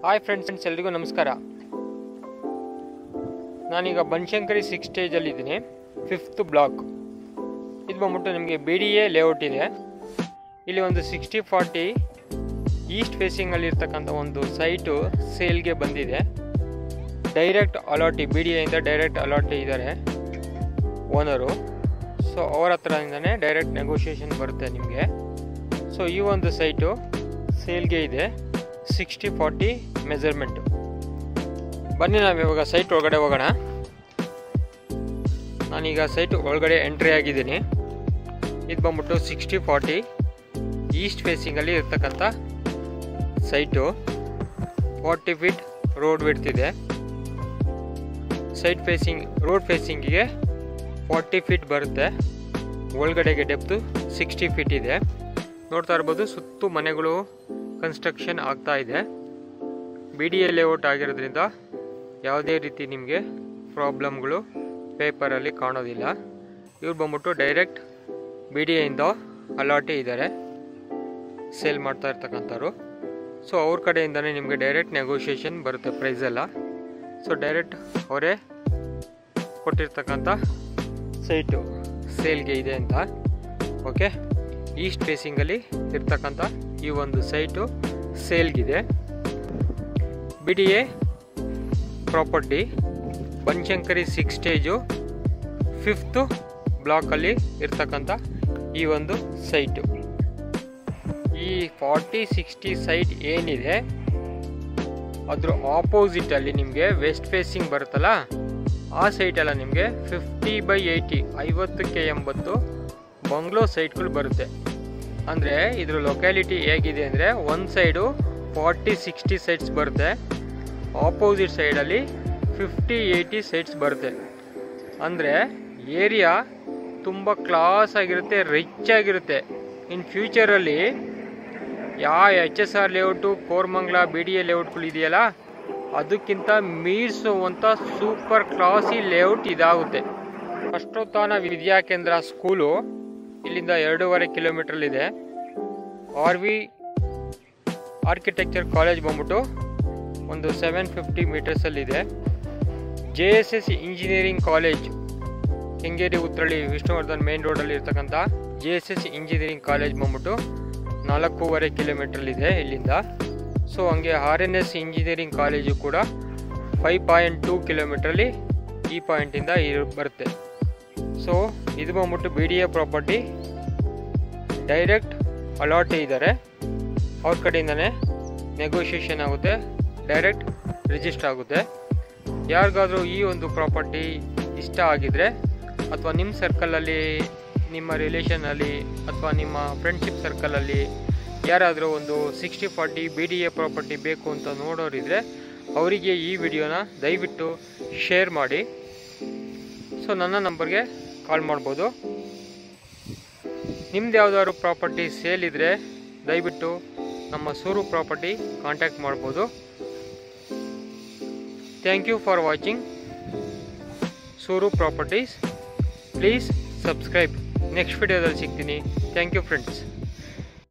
Hi friends, ಎಲ್ರಿಗೂ ನಮಸ್ಕಾರ. ನಾನೀಗ ಬನಶಂಕರಿ 6 ಸ್ಟೇಜಲ್ಲಿದ್ದೀನಿ, 5th ಬ್ಲಾಕ್. ಇದು ಬಂದ್ಬಿಟ್ಟು ನಿಮಗೆ BDA ಲೇಔಟ್ ಇದೆ. ಇಲ್ಲಿ ಒಂದು 60-40 ಈಸ್ಟ್ ಫೇಸಿಂಗಲ್ಲಿ ಇರ್ತಕ್ಕಂಥ ಒಂದು ಸೈಟು ಸೇಲ್ಗೆ ಬಂದಿದೆ. ಡೈರೆಕ್ಟ್ ಅಲಾಟಿ, BDA ಇಂದ ಡೈರೆಕ್ಟ್ ಅಲಾಟಿ ಇದ್ದಾರೆ ಓನರು. ಸೊ ಅವರ ಹತ್ರದಿಂದನೇ ಡೈರೆಕ್ಟ್ ನೆಗೋಷಿಯೇಷನ್ ಬರುತ್ತೆ ನಿಮಗೆ. ಸೊ ಈ ಒಂದು ಸೈಟು ಸೇಲ್ಗೆ ಇದೆ, 60-40 ಮೆಜರ್ಮೆಂಟು. ಬನ್ನಿ ನಾವು ಇವಾಗ ಸೈಟ್ ಒಳಗಡೆ ಹೋಗೋಣ. ನಾನೀಗ ಸೈಟ್ ಒಳಗಡೆ ಎಂಟ್ರಿ ಆಗಿದ್ದೀನಿ. ಇದು ಬಂದ್ಬಿಟ್ಟು 60-40 ಈಸ್ಟ್ ಫೇಸಿಂಗಲ್ಲಿ ಇರ್ತಕ್ಕಂಥ ಸೈಟು. 40 ಫೀಟ್ ರೋಡ್ ವಿಡ್ತ್ ಇದೆ. ಸೈಟ್ ಫೇಸಿಂಗ್, ರೋಡ್ ಫೇಸಿಂಗಿಗೆ 40 ಫೀಟ್ ಬರುತ್ತೆ. ಒಳಗಡೆಗೆ ಡೆಪ್ತು 60 ಫೀಟ್ ಇದೆ. ನೋಡ್ತಾ ಇರ್ಬೋದು, ಸುತ್ತು ಮನೆಗಳು ಕನ್ಸ್ಟ್ರಕ್ಷನ್ ಆಗ್ತಾ ಇದೆ. BDA ಲೇಔಟ್ ಆಗಿರೋದ್ರಿಂದ ಯಾವುದೇ ರೀತಿ ನಿಮಗೆ ಪ್ರಾಬ್ಲಮ್ಗಳು ಪೇಪರಲ್ಲಿ ಕಾಣೋದಿಲ್ಲ. ಇವ್ರು ಬಂದ್ಬಿಟ್ಟು ಡೈರೆಕ್ಟ್ BDA ಇಂದ ಅಲಾಟಿ ಇದ್ದಾರೆ, ಸೇಲ್ ಮಾಡ್ತಾ ಇರ್ತಕ್ಕಂಥವ್ರು. ಸೊ ಅವ್ರ ಕಡೆಯಿಂದನೇ ನಿಮಗೆ ಡೈರೆಕ್ಟ್ ನೆಗೋಷಿಯೇಷನ್ ಬರುತ್ತೆ ಪ್ರೈಸೆಲ್ಲ. ಸೊ ಡೈರೆಕ್ಟ್ ಅವರೇ ಕೊಟ್ಟಿರ್ತಕ್ಕಂಥ ಸೈಟು ಸೇಲ್ಗೆ ಇದೆ ಅಂತ. ಓಕೆ, ಈಸ್ಟ್ ಫೇಸಿಂಗಲ್ಲಿ ಇರ್ತಕ್ಕಂಥ ಈ ಒಂದು ಸೈಟು ಸೇಲ್ಗಿದೆ. BDA property, Banashankari 6 stage 5th ಬ್ಲಾಕಲ್ಲಿ ಇರ್ತಕ್ಕಂಥ ಈ ಒಂದು ಸೈಟು. ಈ 40-60 ಸೈಟ್ ಏನಿದೆ ಅದ್ರ ಆಪೋಸಿಟಲ್ಲಿ ನಿಮಗೆ ವೆಸ್ಟ್ ಫೇಸಿಂಗ್ ಬರುತ್ತಲ್ಲ, ಆ ಸೈಟೆಲ್ಲ ನಿಮಗೆ 50/80 50ಕ್ಕೆ 80 ಬಂಗ್ಲೋ ಸೈಟ್ಗಳು ಬರುತ್ತೆ. ಅಂದರೆ ಇದ್ರ ಲೊಕ್ಯಾಲಿಟಿ ಹೇಗಿದೆ ಅಂದರೆ, ಒಂದು ಸೈಡು 40-60 ಸೈಟ್ಸ್ ಬರುತ್ತೆ, ಆಪೋಸಿಟ್ ಸೈಡಲ್ಲಿ 50-80 ಸೈಟ್ಸ್ ಬರುತ್ತೆ. ಅಂದರೆ ಏರಿಯಾ ತುಂಬ ಕ್ಲಾಸ್ ಆಗಿರುತ್ತೆ, ರಿಚ್ ಆಗಿರುತ್ತೆ. ಇನ್ ಫ್ಯೂಚರಲ್ಲಿ HSR ಲೇಔಟು, ಕೋರಮಂಗಲ BDA ಲೇಔಟ್ಗಳು ಇದೆಯಲ್ಲ, ಅದಕ್ಕಿಂತ ಮೀರಿಸುವಂಥ ಸೂಪರ್ ಕ್ಲಾಸಿ ಲೇಔಟ್ ಇದಾಗುತ್ತೆ. ಅಷ್ಟೊತ್ತಾನ ವಿದ್ಯಾಕೇಂದ್ರ ಸ್ಕೂಲು ಇಲ್ಲಿಂದ 2.5 ಕಿಲೋಮೀಟ್ರಲ್ಲಿದೆ. RV ಆರ್ಕಿಟೆಕ್ಚರ್ ಕಾಲೇಜ್ ಬಂದ್ಬಿಟ್ಟು ಒಂದು 750 ಮೀಟರ್ಸಲ್ಲಿದೆ. JSS engineering college, Kengeri Uttarahalli Vishnuvardhan main ರೋಡಲ್ಲಿ ಇರ್ತಕ್ಕಂಥ JSS ಇಂಜಿನಿಯರಿಂಗ್ ಕಾಲೇಜ್ ಬಂದ್ಬಿಟ್ಟು 4.5 ಕಿಲೋಮೀಟ್ರಲ್ಲಿದೆ ಇಲ್ಲಿಂದ. ಸೊ ಹಂಗೆ RNS ಇಂಜಿನಿಯರಿಂಗ್ ಕಾಲೇಜು ಕೂಡ 5.2 ಕಿಲೋಮೀಟ್ರಲ್ಲಿ ಈ ಪಾಯಿಂಟಿಂದ ಬರುತ್ತೆ. ಸೊ ಇದು ಬಂದ್ಬಿಟ್ಟು BDA ಪ್ರಾಪರ್ಟಿ, ಡೈರೆಕ್ಟ್ ಅಲಾಟಿ ಇದ್ದಾರೆ. ಅವ್ರ ಕಡೆಯಿಂದನೇ ನೆಗೋಷಿಯೇಷನ್ ಆಗುತ್ತೆ, ಡೈರೆಕ್ಟ್ ರಿಜಿಸ್ಟರ್ ಆಗುತ್ತೆ. ಯಾರಿಗಾದರೂ ಈ ಒಂದು ಪ್ರಾಪರ್ಟಿ ಇಷ್ಟ ಆಗಿದರೆ, ಅಥವಾ ನಿಮ್ಮ ಸರ್ಕಲಲ್ಲಿ, ನಿಮ್ಮ ರಿಲೇಷನಲ್ಲಿ, ಅಥವಾ ನಿಮ್ಮ ಫ್ರೆಂಡ್ಶಿಪ್ ಸರ್ಕಲಲ್ಲಿ ಯಾರಾದರೂ ಒಂದು 60-40 BDA ಪ್ರಾಪರ್ಟಿ ಬೇಕು ಅಂತ ನೋಡೋರಿದ್ರೆ ಅವರಿಗೆ ಈ ವಿಡಿಯೋನ ದಯವಿಟ್ಟು ಶೇರ್ ಮಾಡಿ. ಸೊ ನನ್ನ ನಂಬರ್ಗೆ ಕಾಲ್ ಮಾಡ್ಬೋದು. ನಿಮ್ದು ಯಾವುದಾದ್ರು ಪ್ರಾಪರ್ಟಿ ಸೇಲ್ ಇದ್ದರೆ ದಯವಿಟ್ಟು ನಮ್ಮ ಸೂರು ಪ್ರಾಪರ್ಟಿ ಕಾಂಟ್ಯಾಕ್ಟ್ ಮಾಡ್ಬೋದು. Thank you for watching Sooru properties. Please subscribe. Next ವಿಡಿಯೋದಲ್ಲಿ ಸಿಗ್ತೀನಿ. Thank you friends.